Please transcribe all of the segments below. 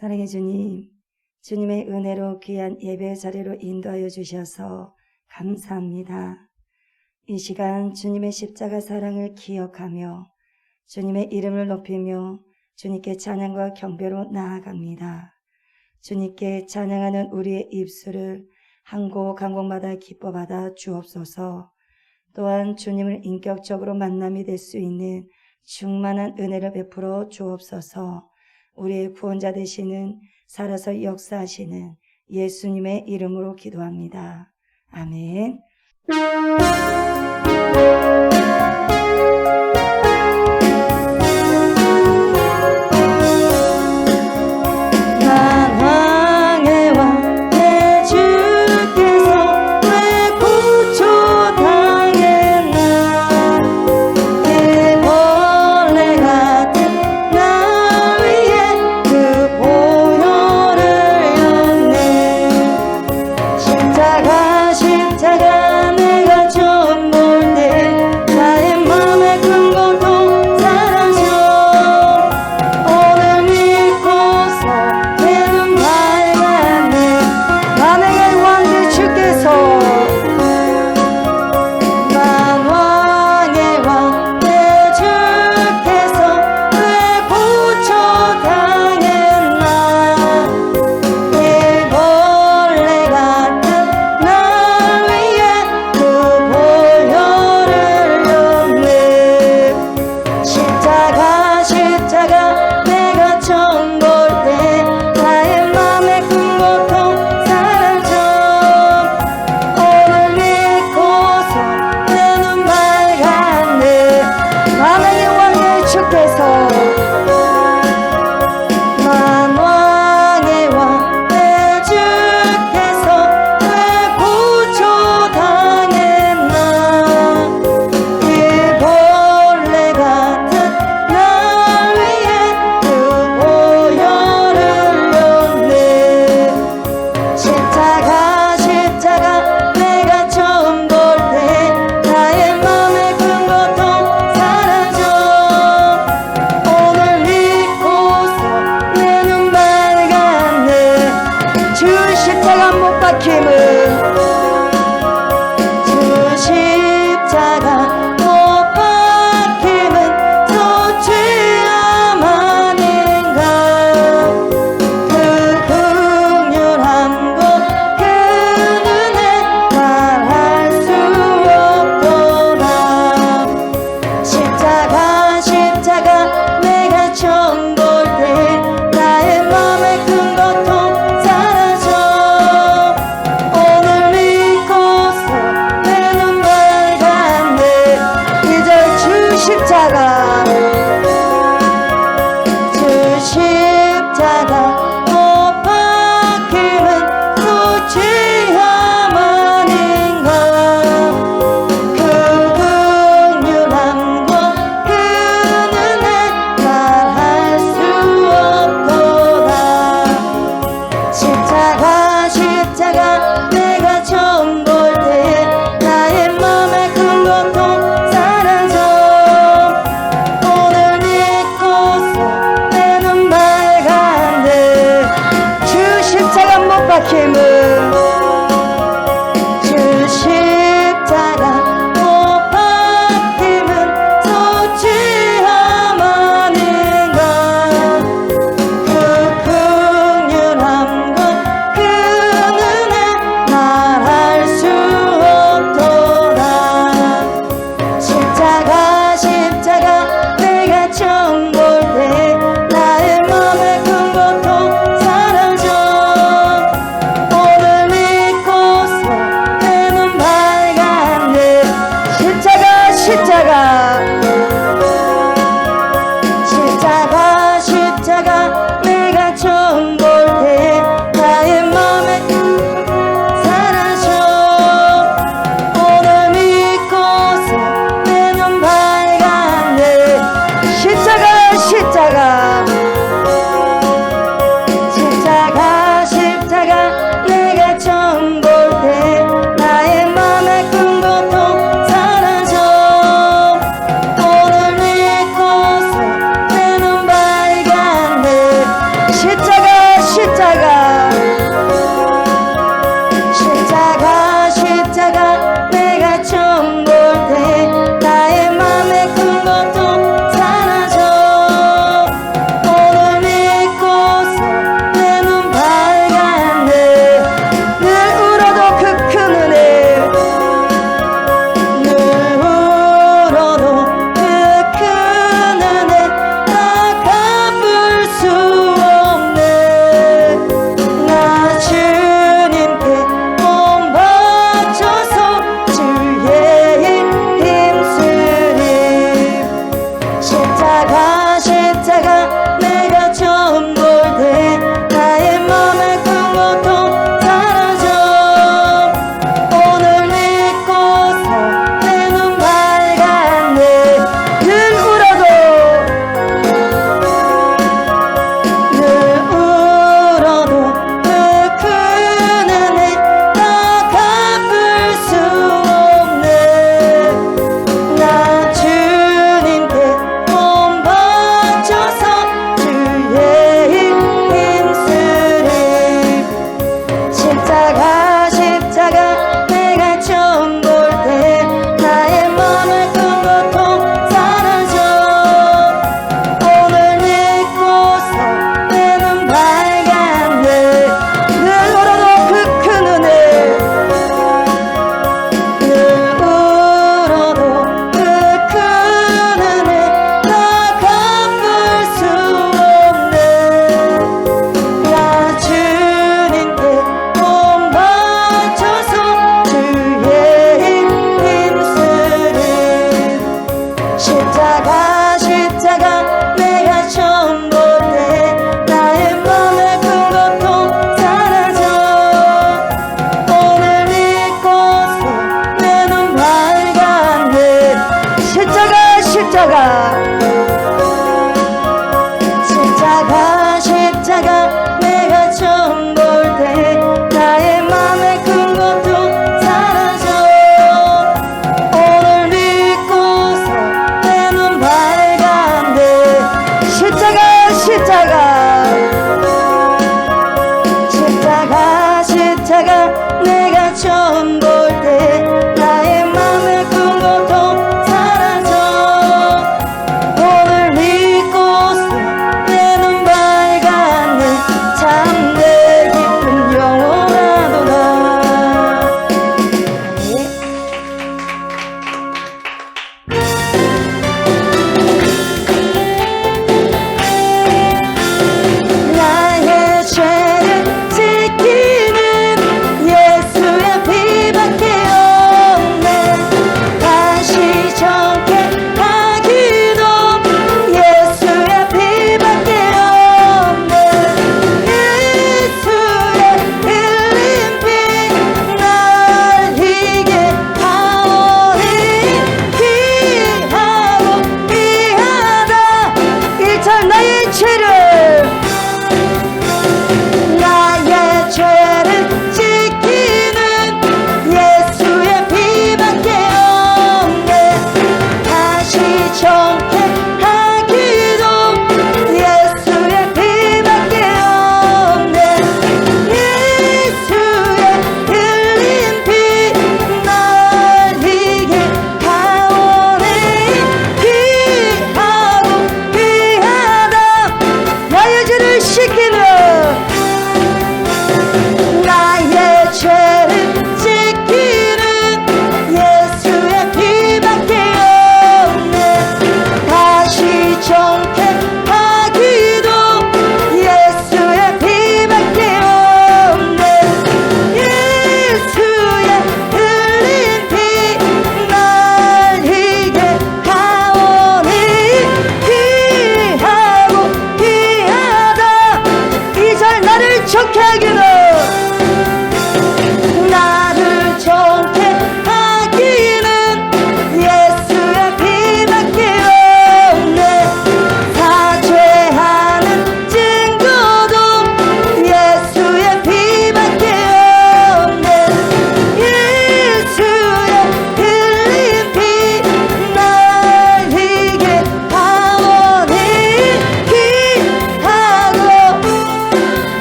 사랑의 주님, 주님의 은혜로 귀한 예배 자리로 인도하여 주셔서 감사합니다. 이 시간 주님의 십자가 사랑을 기억하며 주님의 이름을 높이며 주님께 찬양과 경배로 나아갑니다. 주님께 찬양하는 우리의 입술을 한 곡 한 곡마다 기뻐받아 주옵소서. 또한 주님을 인격적으로 만남이 될 수 있는 충만한 은혜를 베풀어 주옵소서. 우리의 구원자 되시는 살아서 역사하시는 예수님의 이름으로 기도합니다. 아멘. 오늘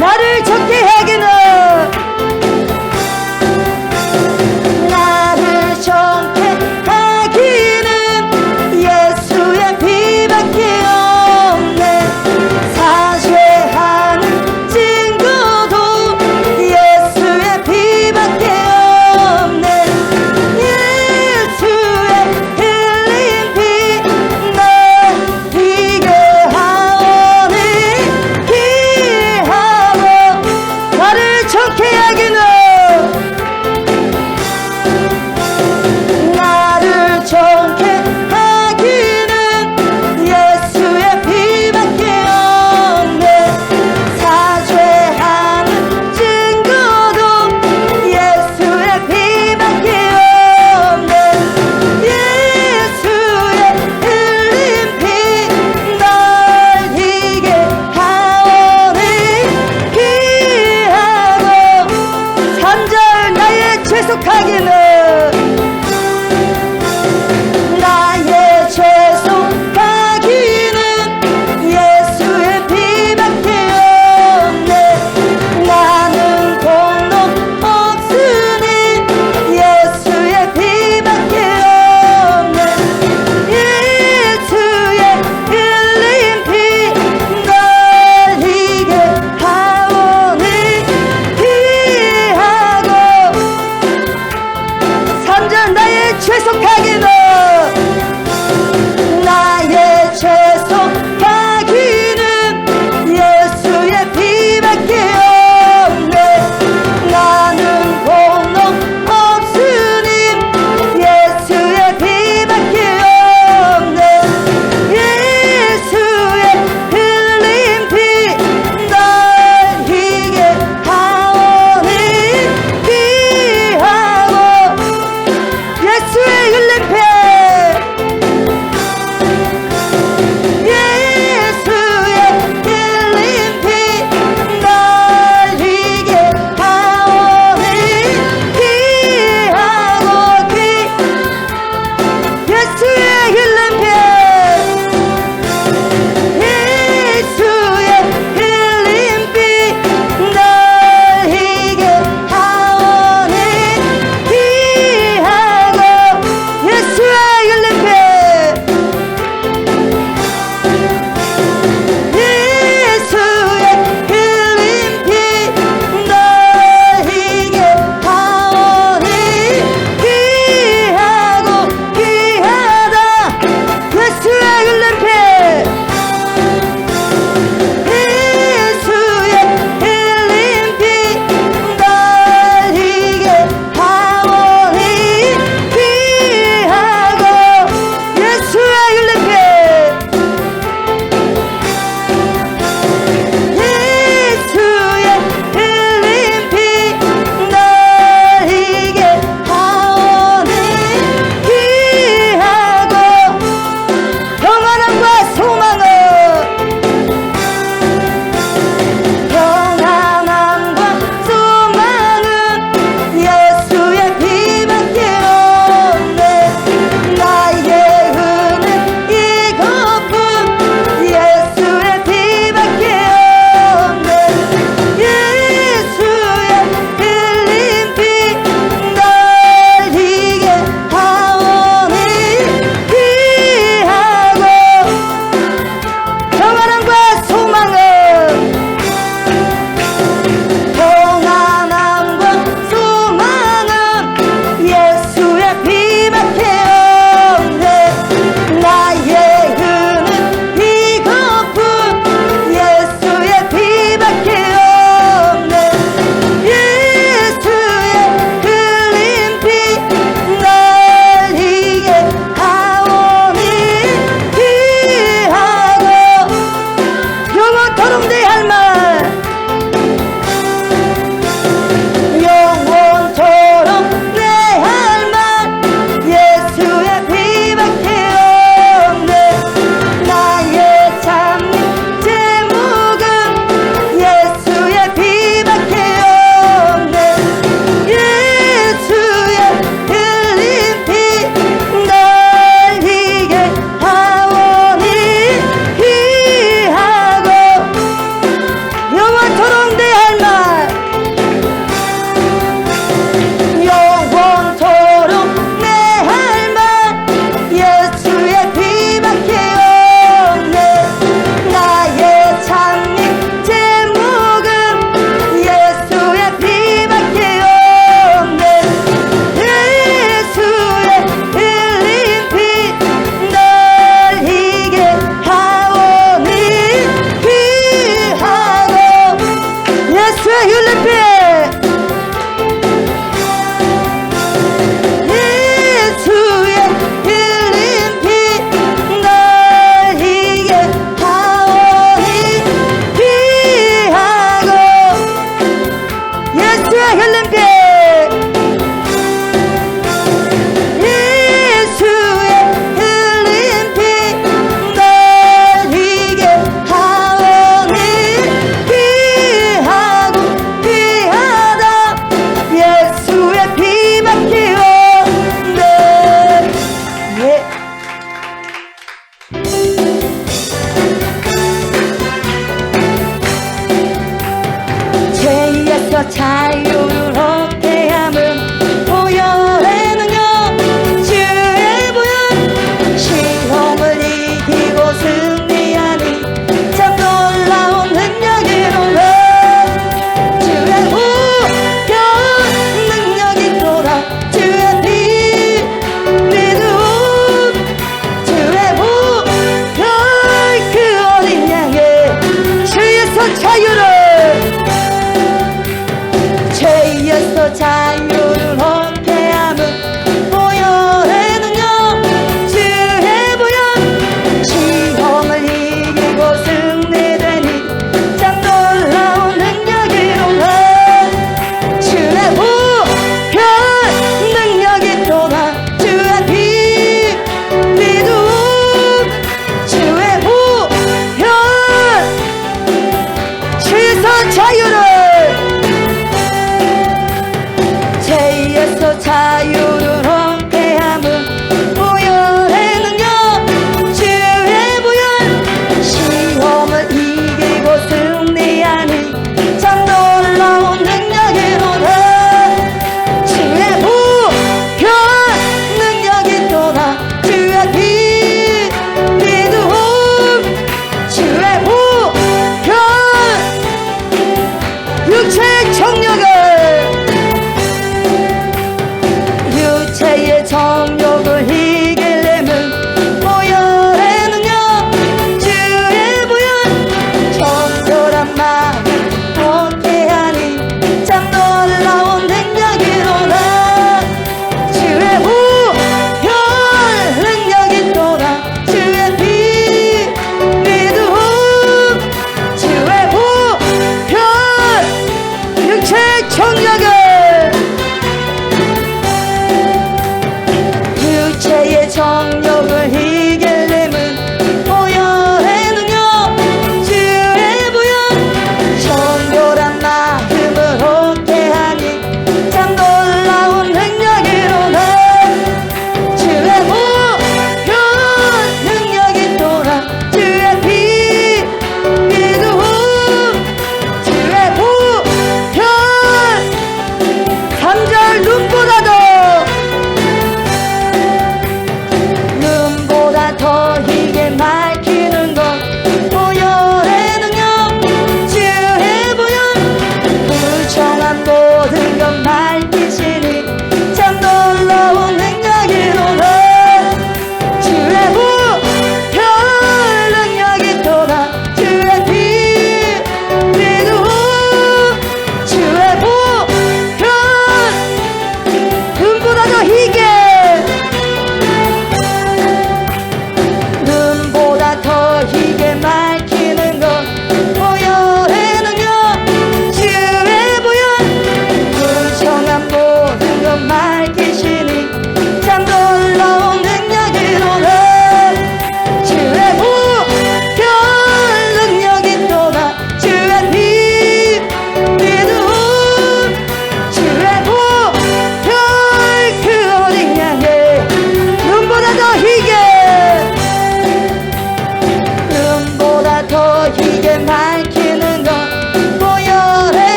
나를 좋게 하기는 나를 좋게 하기는 예수의 피밖에 없네. 사죄하는 증거도 예수의 피밖에 없네. 예수의 흘린 피 날 비교하오니 귀하고 나를 주에서 자유를 얻게 함은 보혈의 능력 주의 보혈 시험을 이기고 승리하니 참 놀라운 능력이로라 주의 보혈 능력이 돌아 주의 피 믿음 주의 보혈 그 어린 양의 주에서 자유를 죄에서 자유를 얻게 함은 보혈의 능력 주의 보혈 시험을 이기고 승리되니 참 놀라운 능력이로라 주의 보혈 능력이 돌아 주의 피 믿음 주의 보혈 주에서 자유를 죄에서 자유를 얻게 함은 보혈의 능력 주의 보혈 시험을 이기고 승리하니 참 놀라운 능력이로라 주의 보혈 능력이 돌아 주의 피 믿음 주의 보혈 육체의 정력을 유체의 정욕을 이기려면 보혈의 능력 주의 보혈 정결한 마음을 얻게 하니 참 놀라운 능력이로라 주의 보혈 능력이 돌아 주의 피 믿음 주의 보혈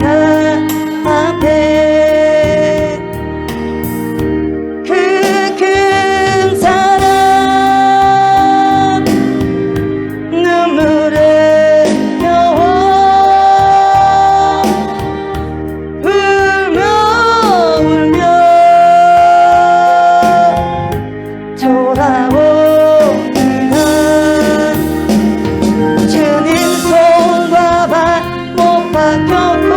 앞에 그 큰 사랑 눈물에 겨워 울며 울며 돌아오는 날 주님 손과 발 못 박혔고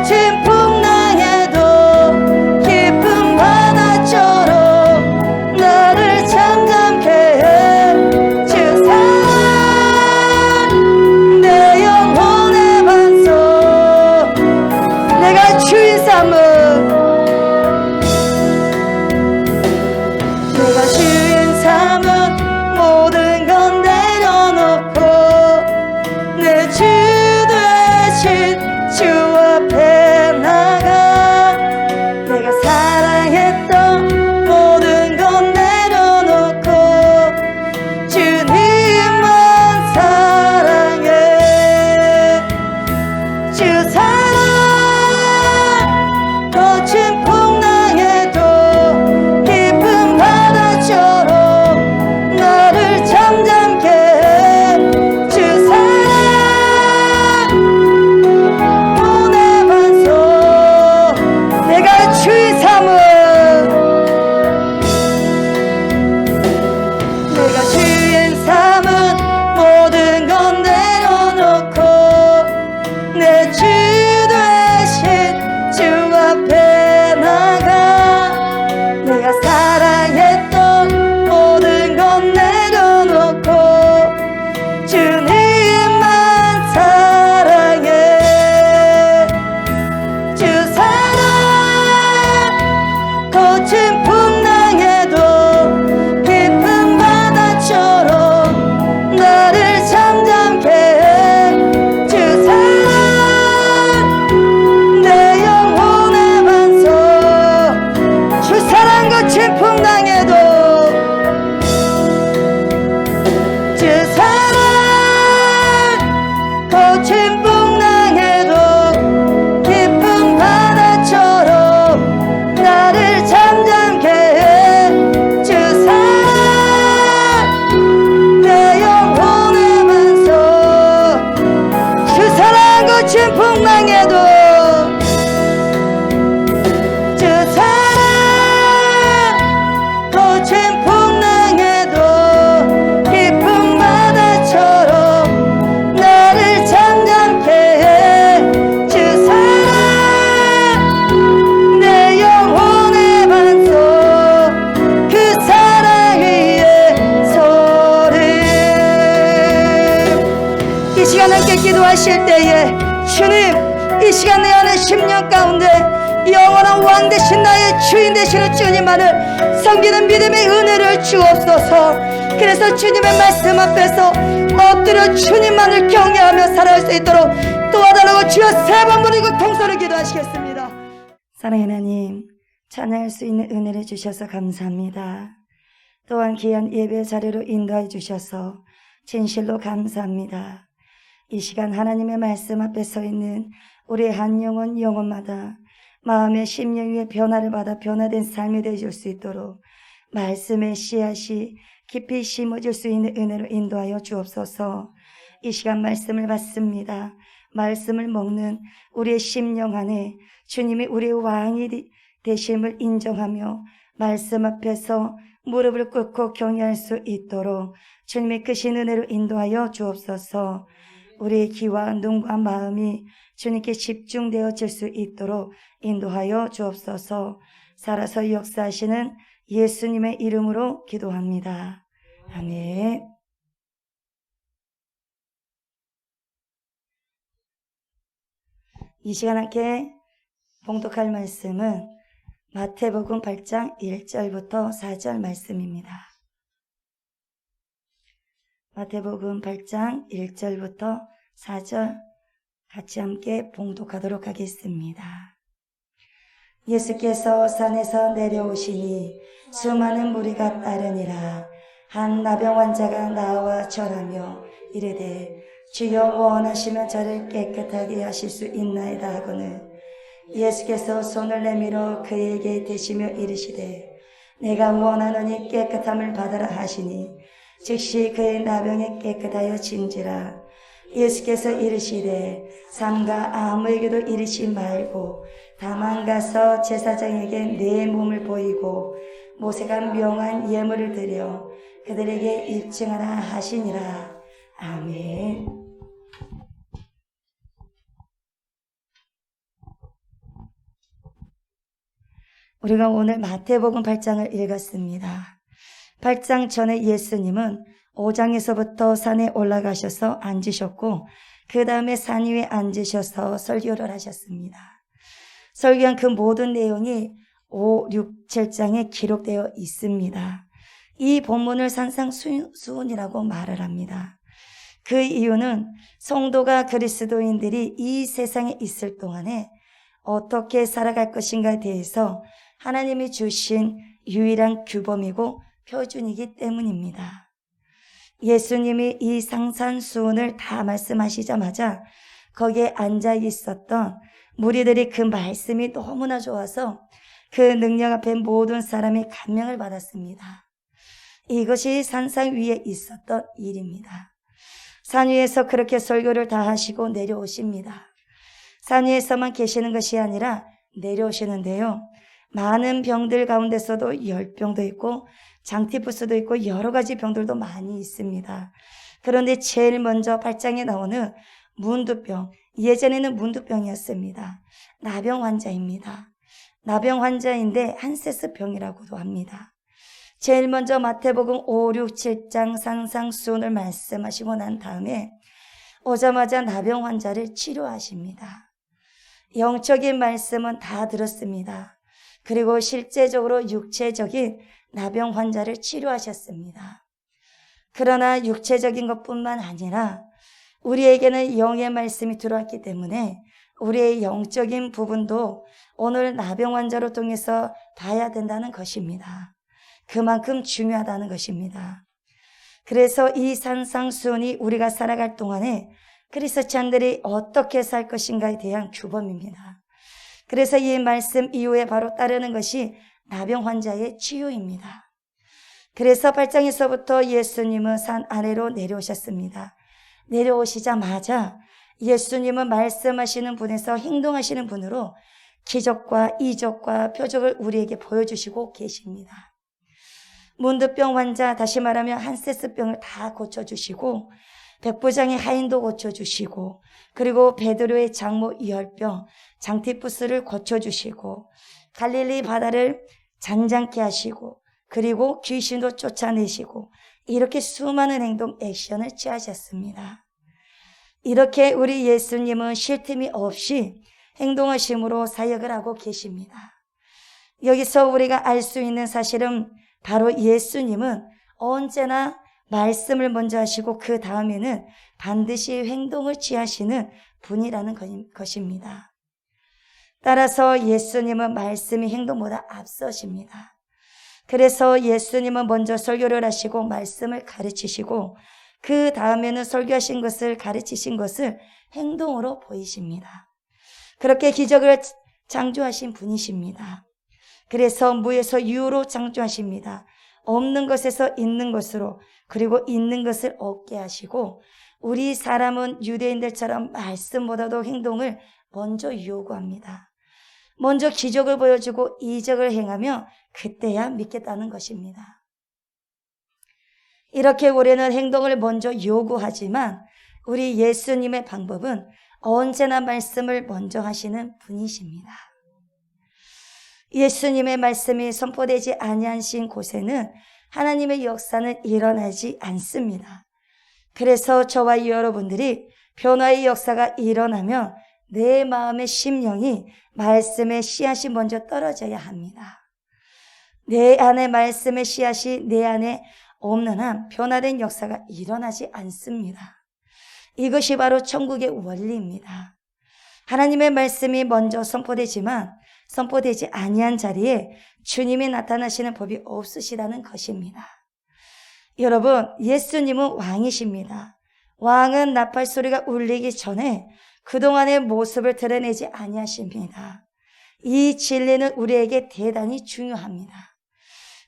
거친 풍랑에도 깊은 바다처럼 나를 잠잠케 해 주 사랑 내 영혼의 반석 내가 주인 삼은 내가 주인 삼은 모든 건 내려놓고 내 주 대신 주 앞에 나가 내가 사랑했던 모든 건 내려놓고 주님만 사랑해 주 사랑 거친 풍랑에도 깊은 바다처럼 나를 잠잠케 해 주 사랑 문의 반석 내가 주의 삼은 내가 주인 삼은 모든 건 내려놓고 내 주 대신 주 앞에 나가 내가 사랑했던 모든 건 내려놓고 주님만 사랑해 주 사랑 거친 풍랑에도 깊은 바다처럼 나를 잠잠케 해 주 사랑 내 영혼의 반석 주 사랑 거친 풍랑에도 주 사랑 거친 풍랑에도 깊은 바다처럼 나를 잠잠케 해 주 사랑 내 영혼의 반석 주 사랑 거친 풍랑에도 주 사랑 거친 풍랑에도 깊은 바다처럼 나를 잠잠케 해 주 사랑 내 영혼의 반석 그 사랑 위에 서리 이 시간 함께 기도하실 때에 주님 이 시간 내 안에 10년 가운데 영원한 왕 되신 나의 주인 되시는 주님만을 섬기는 믿음의 은혜를 주옵소서. 그래서 주님의 말씀 앞에서 엎드려 주님만을 경외하며 살아갈 수 있도록 도와달라고 주여 3번 부르고 통성으로 기도하시겠습니다. 사랑하는 하나님 찬양할 수 있는 은혜를 주셔서 감사합니다. 또한 귀한 예배 자리로 인도해 주셔서 진실로 감사합니다. 이 시간 하나님의 말씀 앞에 서 있는 우리의 한 영혼마다 마음의 심령 위에 변화를 받아 변화된 삶이 되어줄 수 있도록 말씀의 씨앗이 깊이 심어질 수 있는 은혜로 인도하여 주옵소서. 이 시간 말씀을 받습니다. 말씀을 먹는 우리의 심령 안에 주님이 우리의 왕이 되심을 인정하며 말씀 앞에서 무릎을 꿇고 경외할 수 있도록 주님의 크신 은혜로 인도하여 주옵소서. 우리의 귀와 눈과 마음이 주님께 집중되어질 수 있도록 인도하여 주옵소서. 살아서 역사하시는 예수님의 이름으로 기도합니다. 아멘. 이 시간 함께 봉독할 말씀은 마태복음 8장 1절부터 4절 말씀입니다. 마태복음 8장 1절부터 4절 같이 함께 봉독하도록 하겠습니다. 예수께서 산에서 내려오시니 수많은 무리가 따르니라. 한 나병 환자가 나와 절하며 이르되 주여 원하시면 저를 깨끗하게 하실 수 있나이다 하거늘 예수께서 손을 내밀어 그에게 대시며 이르시되 내가 원하노니 깨끗함을 받으라 하시니 즉시 그의 나병이 깨끗하여 진지라. 예수께서 이르시되 삼가 아무에게도 이르지 말고 다만 가서 제사장에게 내 몸을 보이고 모세가 명한 예물을 드려 그들에게 입증하라 하시니라. 아멘. 우리가 오늘 마태복음 8장을 읽었습니다. 8장 전에 예수님은 5장에서부터 산에 올라가셔서 앉으셨고 그 다음에 산 위에 앉으셔서 설교를 하셨습니다. 설교한 그 모든 내용이 5, 6, 7장에 기록되어 있습니다. 이 본문을 산상수훈이라고 말을 합니다. 그 이유는 성도가 그리스도인들이 이 세상에 있을 동안에 어떻게 살아갈 것인가에 대해서 하나님이 주신 유일한 규범이고 표준이기 때문입니다. 예수님이 이 상산수훈을 다 말씀하시자마자 거기에 앉아 있었던 무리들이 그 말씀이 너무나 좋아서 그 능력 앞에 모든 사람이 감명을 받았습니다. 이것이 산상 위에 있었던 일입니다. 산 위에서 그렇게 설교를 다 하시고 내려오십니다. 산 위에서만 계시는 것이 아니라 내려오시는데요. 많은 병들 가운데서도 열병도 있고 장티푸스도 있고 여러 가지 병들도 많이 있습니다. 그런데 제일 먼저 8장에 나오는 문두병, 예전에는 문두병이었습니다. 나병 환자입니다. 나병 환자인데 한세스병이라고도 합니다. 제일 먼저 마태복음 5, 6, 7장 상상수훈을 말씀하시고 난 다음에 오자마자 나병 환자를 치료하십니다. 영적인 말씀은 다 들었습니다. 그리고 실제적으로 육체적인 나병 환자를 치료하셨습니다. 그러나 육체적인 것뿐만 아니라 우리에게는 영의 말씀이 들어왔기 때문에 우리의 영적인 부분도 오늘 나병 환자로 통해서 봐야 된다는 것입니다. 그만큼 중요하다는 것입니다. 그래서 이 산상수훈이 우리가 살아갈 동안에 그리스찬들이 어떻게 살 것인가에 대한 규범입니다. 그래서 이 말씀 이후에 바로 따르는 것이 나병 환자의 치유입니다. 그래서 8장에서부터 예수님은 산 아래로 내려오셨습니다. 내려오시자마자 예수님은 말씀하시는 분에서 행동하시는 분으로 기적과 이적과 표적을 우리에게 보여주시고 계십니다. 문두병 환자, 다시 말하면 한세스병을 다 고쳐주시고 백부장의 하인도 고쳐주시고 그리고 베드로의 장모 열병, 장티푸스를 고쳐주시고 갈릴리 바다를 잔잔케 하시고 그리고 귀신도 쫓아내시고 이렇게 수많은 행동 액션을 취하셨습니다. 이렇게 우리 예수님은 쉴 틈이 없이 행동하심으로 사역을 하고 계십니다. 여기서 우리가 알 수 있는 사실은 바로 예수님은 언제나 말씀을 먼저 하시고 그 다음에는 반드시 행동을 취하시는 분이라는 것입니다. 따라서 예수님은 말씀이 행동보다 앞서십니다. 그래서 예수님은 먼저 설교를 하시고 말씀을 가르치시고 그 다음에는 설교하신 것을 가르치신 것을 행동으로 보이십니다. 그렇게 기적을 창조하신 분이십니다. 그래서 무에서 유로 창조하십니다. 없는 것에서 있는 것으로 그리고 있는 것을 얻게 하시고 우리 사람은 유대인들처럼 말씀보다도 행동을 먼저 요구합니다. 먼저 기적을 보여주고 이적을 행하며 그때야 믿겠다는 것입니다. 이렇게 우리는 행동을 먼저 요구하지만 우리 예수님의 방법은 언제나 말씀을 먼저 하시는 분이십니다. 예수님의 말씀이 선포되지 아니하신 곳에는 하나님의 역사는 일어나지 않습니다. 그래서 저와 여러분들이 변화의 역사가 일어나면 내 마음의 심령이 말씀의 씨앗이 먼저 떨어져야 합니다. 내 안에 말씀의 씨앗이 내 안에 없는 한 변화된 역사가 일어나지 않습니다. 이것이 바로 천국의 원리입니다. 하나님의 말씀이 먼저 선포되지만 선포되지 아니한 자리에 주님이 나타나시는 법이 없으시다는 것입니다. 여러분, 예수님은 왕이십니다. 왕은 나팔 소리가 울리기 전에 그동안의 모습을 드러내지 아니하십니다. 이 진리는 우리에게 대단히 중요합니다.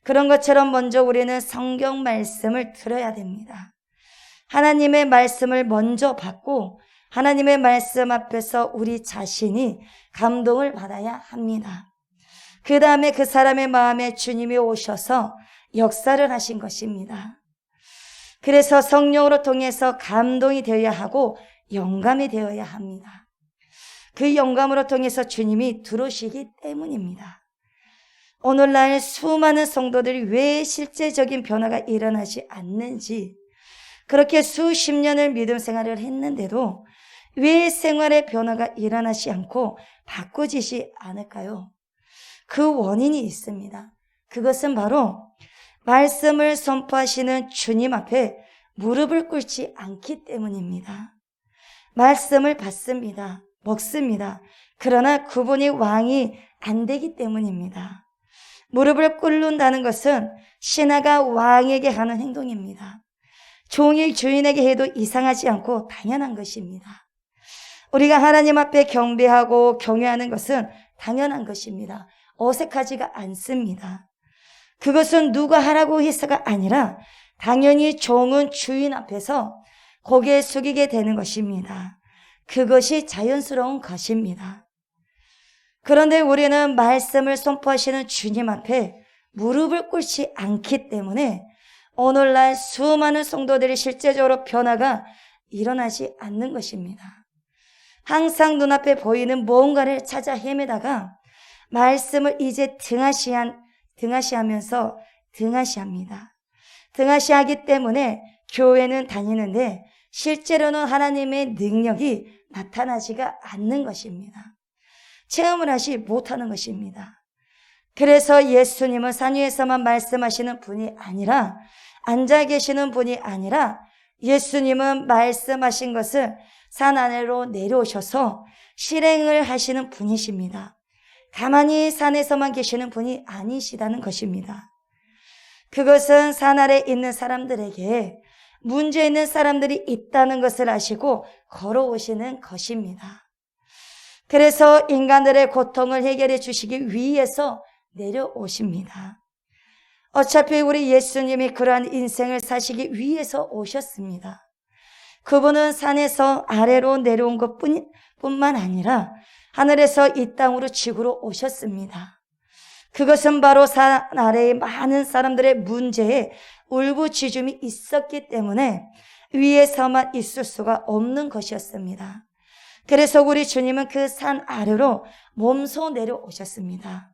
그런 것처럼 먼저 우리는 성경 말씀을 들어야 됩니다. 하나님의 말씀을 먼저 받고 하나님의 말씀 앞에서 우리 자신이 감동을 받아야 합니다. 그 다음에 그 사람의 마음에 주님이 오셔서 역사를 하신 것입니다. 그래서 성령으로 통해서 감동이 되어야 하고 영감이 되어야 합니다. 그 영감으로 통해서 주님이 들어오시기 때문입니다. 오늘날 수많은 성도들이 왜 실제적인 변화가 일어나지 않는지, 그렇게 수십 년을 믿음 생활을 했는데도 왜 생활의 변화가 일어나지 않고 바꿔지지 않을까요? 그 원인이 있습니다. 그것은 바로 말씀을 선포하시는 주님 앞에 무릎을 꿇지 않기 때문입니다. 말씀을 받습니다. 먹습니다. 그러나 그분이 왕이 안 되기 때문입니다. 무릎을 꿇는다는 것은 신하가 왕에게 하는 행동입니다. 종이 주인에게 해도 이상하지 않고 당연한 것입니다. 우리가 하나님 앞에 경배하고 경외하는 것은 당연한 것입니다. 어색하지가 않습니다. 그것은 누가 하라고 해서가 아니라 당연히 종은 주인 앞에서 고개 숙이게 되는 것입니다. 그것이 자연스러운 것입니다. 그런데 우리는 말씀을 선포하시는 주님 앞에 무릎을 꿇지 않기 때문에 오늘날 수많은 성도들이 실제적으로 변화가 일어나지 않는 것입니다. 항상 눈앞에 보이는 뭔가를 찾아 헤매다가 말씀을 이제 등하시하면서 등하시합니다. 등하시하기 때문에 교회는 다니는데 실제로는 하나님의 능력이 나타나지가 않는 것입니다. 체험을 하지 못하는 것입니다. 그래서 예수님은 산 위에서만 말씀하시는 분이 아니라, 앉아 계시는 분이 아니라, 예수님은 말씀하신 것을 산 아래로 내려오셔서 실행을 하시는 분이십니다. 가만히 산에서만 계시는 분이 아니시다는 것입니다. 그것은 산 아래에 있는 사람들에게 문제 있는 사람들이 있다는 것을 아시고 걸어오시는 것입니다. 그래서 인간들의 고통을 해결해 주시기 위해서 내려오십니다. 어차피 우리 예수님이 그러한 인생을 사시기 위해서 오셨습니다. 그분은 산에서 아래로 내려온 것뿐만 아니라 하늘에서 이 땅으로 지구로 오셨습니다. 그것은 바로 산 아래에 많은 사람들의 문제에 울부짖음이 있었기 때문에 위에서만 있을 수가 없는 것이었습니다. 그래서 우리 주님은 그 산 아래로 몸소 내려오셨습니다.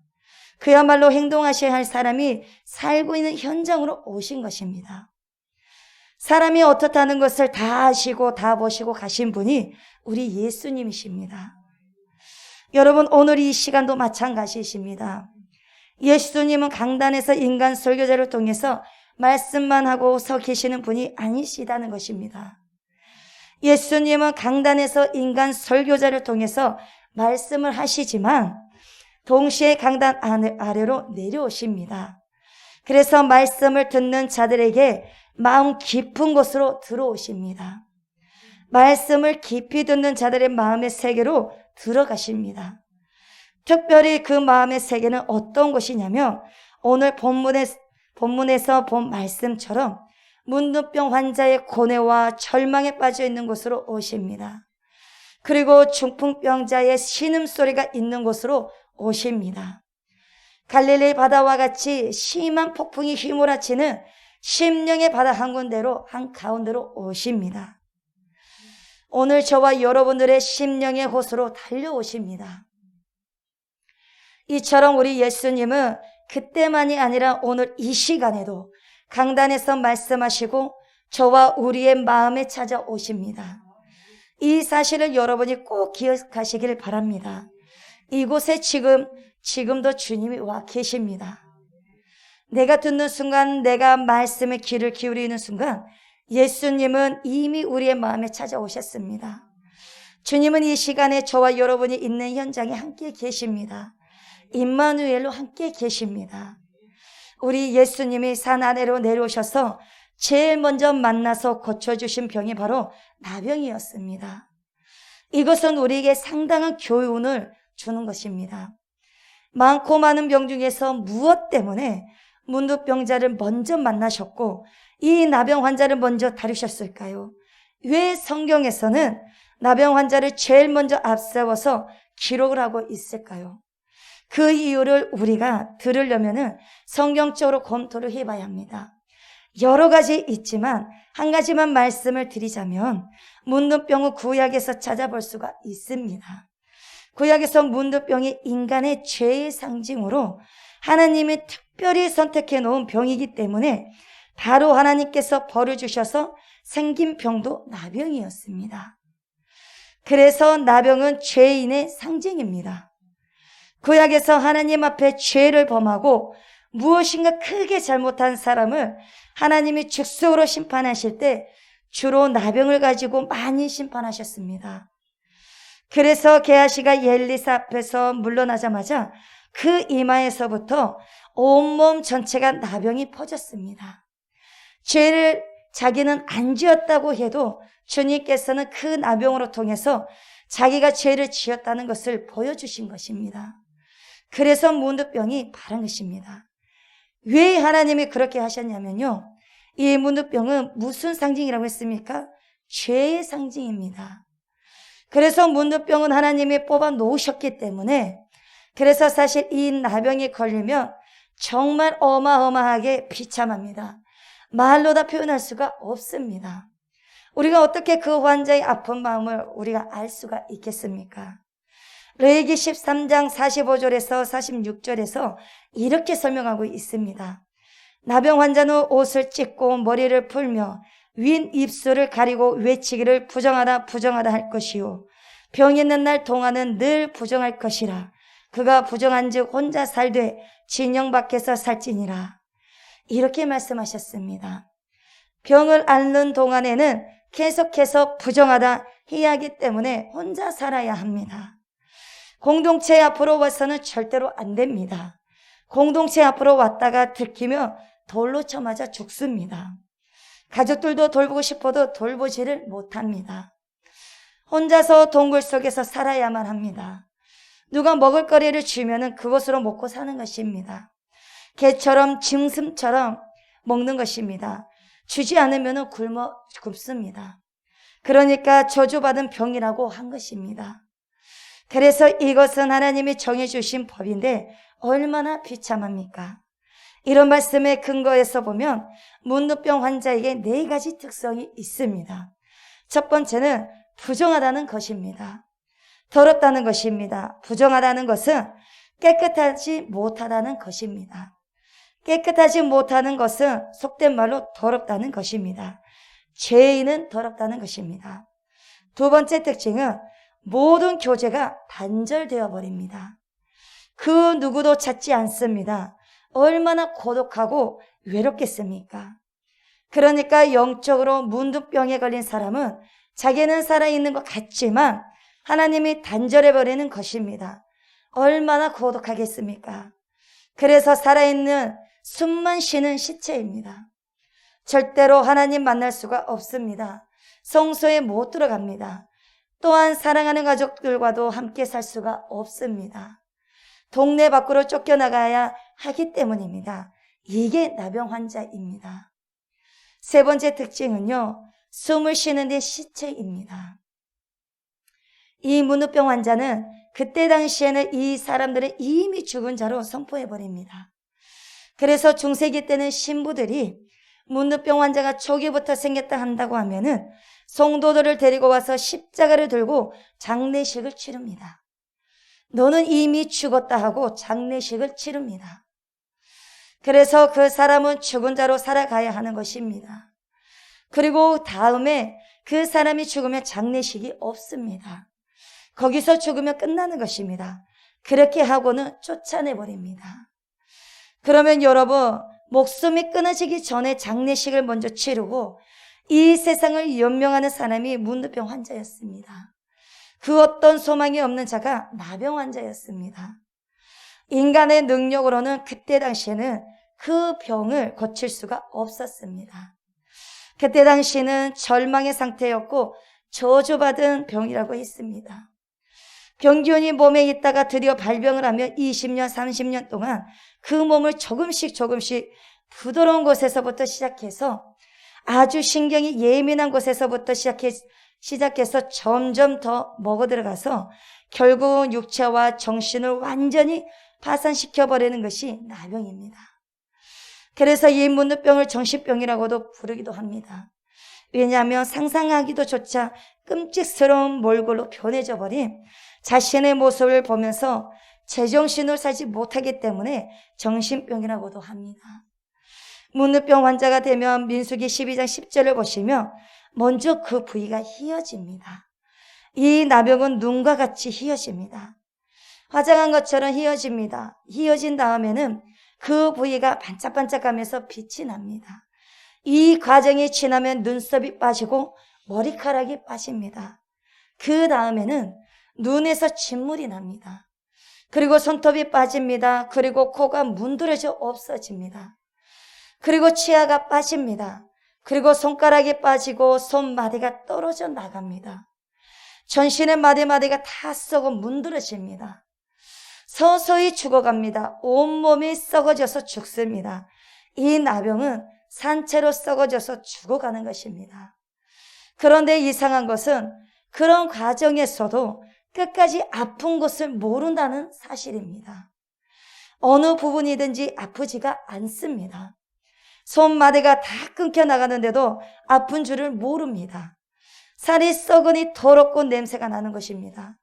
그야말로 행동하셔야 할 사람이 살고 있는 현장으로 오신 것입니다. 사람이 어떻다는 것을 다 아시고 다 보시고 가신 분이 우리 예수님이십니다. 여러분, 오늘 이 시간도 마찬가지이십니다. 예수님은 강단에서 인간 설교자를 통해서 말씀만 하고 서 계시는 분이 아니시다는 것입니다. 예수님은 강단에서 인간 설교자를 통해서 말씀을 하시지만 동시에 강단 아래로 내려오십니다. 그래서 말씀을 듣는 자들에게 마음 깊은 곳으로 들어오십니다. 말씀을 깊이 듣는 자들의 마음의 세계로 들어가십니다. 특별히 그 마음의 세계는 어떤 것이냐면 오늘 본문에서 본 말씀처럼 문둥병 환자의 고뇌와 절망에 빠져 있는 곳으로 오십니다. 그리고 중풍병자의 신음소리가 있는 곳으로 오십니다. 갈릴리 바다와 같이 심한 폭풍이 휘몰아치는 심령의 바다 한가운데로 오십니다. 오늘 저와 여러분들의 심령의 호수로 달려오십니다. 이처럼 우리 예수님은 그때만이 아니라 오늘 이 시간에도 강단에서 말씀하시고 저와 우리의 마음에 찾아오십니다. 이 사실을 여러분이 꼭 기억하시길 바랍니다. 이곳에 지금도 주님이 와 계십니다. 내가 듣는 순간, 내가 말씀에 귀를 기울이는 순간 예수님은 이미 우리의 마음에 찾아오셨습니다. 주님은 이 시간에 저와 여러분이 있는 현장에 함께 계십니다. 임마누엘로 함께 계십니다. 우리 예수님이 산 아래로 내려오셔서 제일 먼저 만나서 고쳐주신 병이 바로 나병이었습니다. 이것은 우리에게 상당한 교훈을 주는 것입니다. 많고 많은 병 중에서 무엇 때문에 문둥병자를 먼저 만나셨고 이 나병 환자를 먼저 다루셨을까요? 왜 성경에서는 나병 환자를 제일 먼저 앞세워서 기록을 하고 있을까요? 그 이유를 우리가 들으려면 성경적으로 검토를 해봐야 합니다. 여러 가지 있지만 한 가지만 말씀을 드리자면 문둥병은 구약에서 찾아볼 수가 있습니다. 구약에서 문둥병이 인간의 죄의 상징으로 하나님이 특별히 선택해 놓은 병이기 때문에 바로 하나님께서 벌을 주셔서 생긴 병도 나병이었습니다. 그래서 나병은 죄인의 상징입니다. 구약에서 하나님 앞에 죄를 범하고 무엇인가 크게 잘못한 사람을 하나님이 즉석으로 심판하실 때 주로 나병을 가지고 많이 심판하셨습니다. 그래서 게하시가 엘리사 앞에서 물러나자마자 그 이마에서부터 온몸 전체가 나병이 퍼졌습니다. 죄를 자기는 안 지었다고 해도 주님께서는 그 나병으로 통해서 자기가 죄를 지었다는 것을 보여주신 것입니다. 그래서 문둥병이 바른 것입니다. 왜 하나님이 그렇게 하셨냐면요, 이 문둥병은 무슨 상징이라고 했습니까? 죄의 상징입니다. 그래서 문둥병은 하나님이 뽑아 놓으셨기 때문에, 그래서 사실 이 나병이 걸리면 정말 어마어마하게 비참합니다. 말로 다 표현할 수가 없습니다. 우리가 어떻게 그 환자의 아픈 마음을 우리가 알 수가 있겠습니까? 레위기 13장 45절에서 46절에서 이렇게 설명하고 있습니다. 나병 환자는 옷을 찢고 머리를 풀며 윈 입술을 가리고 외치기를 부정하다 부정하다 할 것이요, 병 있는 날 동안은 늘 부정할 것이라. 그가 부정한즉 혼자 살되 진영 밖에서 살지니라. 이렇게 말씀하셨습니다. 병을 앓는 동안에는 계속해서 부정하다 해야 하기 때문에 혼자 살아야 합니다. 공동체 앞으로 와서는 절대로 안 됩니다. 공동체 앞으로 왔다가 들키며 돌로 쳐맞아 죽습니다. 가족들도 돌보고 싶어도 돌보지를 못합니다. 혼자서 동굴 속에서 살아야만 합니다. 누가 먹을거리를 주면은 그것으로 먹고 사는 것입니다. 개처럼 짐승처럼 먹는 것입니다. 주지 않으면 굶어 굶습니다. 그러니까 저주받은 병이라고 한 것입니다. 그래서 이것은 하나님이 정해주신 법인데 얼마나 비참합니까? 이런 말씀의 근거에서 보면 문둥병 환자에게 4가지 특성이 있습니다. 첫 번째는 부정하다는 것입니다. 더럽다는 것입니다. 부정하다는 것은 깨끗하지 못하다는 것입니다. 깨끗하지 못하는 것은 속된 말로 더럽다는 것입니다. 죄인은 더럽다는 것입니다. 두 번째 특징은 모든 교제가 단절되어 버립니다. 그 누구도 찾지 않습니다. 얼마나 고독하고 외롭겠습니까? 그러니까 영적으로 문둥병에 걸린 사람은 자기는 살아있는 것 같지만 하나님이 단절해버리는 것입니다. 얼마나 고독하겠습니까? 그래서 살아있는 숨만 쉬는 시체입니다. 절대로 하나님 만날 수가 없습니다. 성소에 못 들어갑니다. 또한 사랑하는 가족들과도 함께 살 수가 없습니다. 동네 밖으로 쫓겨나가야 하기 때문입니다. 이게 나병 환자입니다. 세 번째 특징은요, 숨을 쉬는 데 시체입니다. 이 문둥병 환자는 그때 당시에는 이 사람들은 이미 죽은 자로 선포해버립니다. 그래서 중세기 때는 신부들이 문둥병 환자가 초기부터 생겼다 한다고 하면은 성도들을 데리고 와서 십자가를 들고 장례식을 치릅니다. 너는 이미 죽었다 하고 장례식을 치릅니다. 그래서 그 사람은 죽은 자로 살아가야 하는 것입니다. 그리고 다음에 그 사람이 죽으면 장례식이 없습니다. 거기서 죽으면 끝나는 것입니다. 그렇게 하고는 쫓아내버립니다. 그러면 여러분, 목숨이 끊어지기 전에 장례식을 먼저 치르고 이 세상을 연명하는 사람이 문둥병 환자였습니다. 그 어떤 소망이 없는 자가 나병 환자였습니다. 인간의 능력으로는 그때 당시에는 그 병을 고칠 수가 없었습니다. 그때 당시에는 절망의 상태였고 저주받은 병이라고 했습니다. 병기운이 몸에 있다가 드디어 발병을 하면 20년, 30년 동안 그 몸을 조금씩 부드러운 곳에서부터 시작해서 아주 신경이 예민한 곳에서부터 시작해서 점점 더 먹어들어가서 결국은 육체와 정신을 완전히 파산시켜버리는 것이 나병입니다. 그래서 이 문둥병을 정신병이라고도 부르기도 합니다. 왜냐하면 상상하기도조차 끔찍스러운 몰골로 변해져 버린 자신의 모습을 보면서 제정신으로 살지 못하기 때문에 정신병이라고도 합니다. 문무병 환자가 되면 민수기 12장 10절을 보시면 먼저 그 부위가 휘어집니다. 이 나병은 눈과 같이 휘어집니다. 화장한 것처럼 휘어집니다. 휘어진 다음에는 그 부위가 반짝반짝하면서 빛이 납니다. 이 과정이 지나면 눈썹이 빠지고 머리카락이 빠집니다. 그 다음에는 눈에서 진물이 납니다. 그리고 손톱이 빠집니다. 그리고 코가 문드러져 없어집니다. 그리고 치아가 빠집니다. 그리고 손가락이 빠지고 손마디가 떨어져 나갑니다. 전신의 마디마디가 다 썩어 문드러집니다. 서서히 죽어갑니다. 온몸이 썩어져서 죽습니다. 이 나병은 산채로 썩어져서 죽어가는 것입니다. 그런데 이상한 것은 그런 과정에서도 끝까지 아픈 곳을 모른다는 사실입니다. 어느 부분이든지 아프지가 않습니다. 손마디가 다 끊겨 나가는데도 아픈 줄을 모릅니다. 살이 썩으니 더럽고 냄새가 나는 것입니다.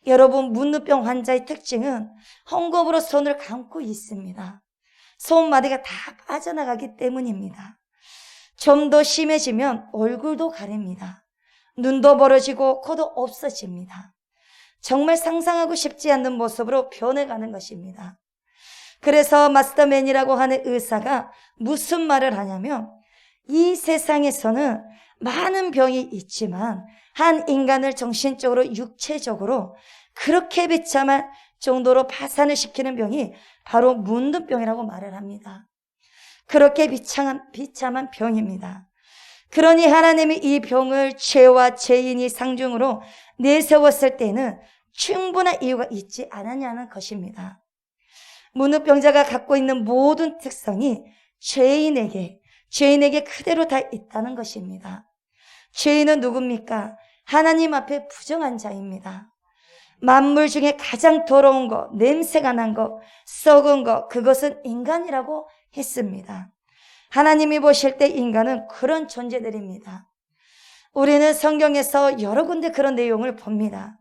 여러분, 문무병 환자의 특징은 헝겊으로 손을 감고 있습니다. 손마디가 다 빠져나가기 때문입니다. 좀 더 심해지면 얼굴도 가립니다. 눈도 멀어지고 코도 없어집니다. 정말 상상하고 싶지 않는 모습으로 변해가는 것입니다. 그래서 마스터맨이라고 하는 의사가 무슨 말을 하냐면, 이 세상에서는 많은 병이 있지만 한 인간을 정신적으로 육체적으로 그렇게 비참할 정도로 파산을 시키는 병이 바로 문둥병이라고 말을 합니다. 그렇게 비참한 병입니다. 그러니 하나님이 이 병을 죄와 죄인이 상중으로 내세웠을 때는 충분한 이유가 있지 않았냐는 것입니다. 문둥병자가 갖고 있는 모든 특성이 죄인에게 그대로 다 있다는 것입니다. 죄인은 누굽니까? 하나님 앞에 부정한 자입니다. 만물 중에 가장 더러운 것, 냄새가 난 것, 썩은 것, 그것은 인간이라고 했습니다. 하나님이 보실 때 인간은 그런 존재들입니다. 우리는 성경에서 여러 군데 그런 내용을 봅니다.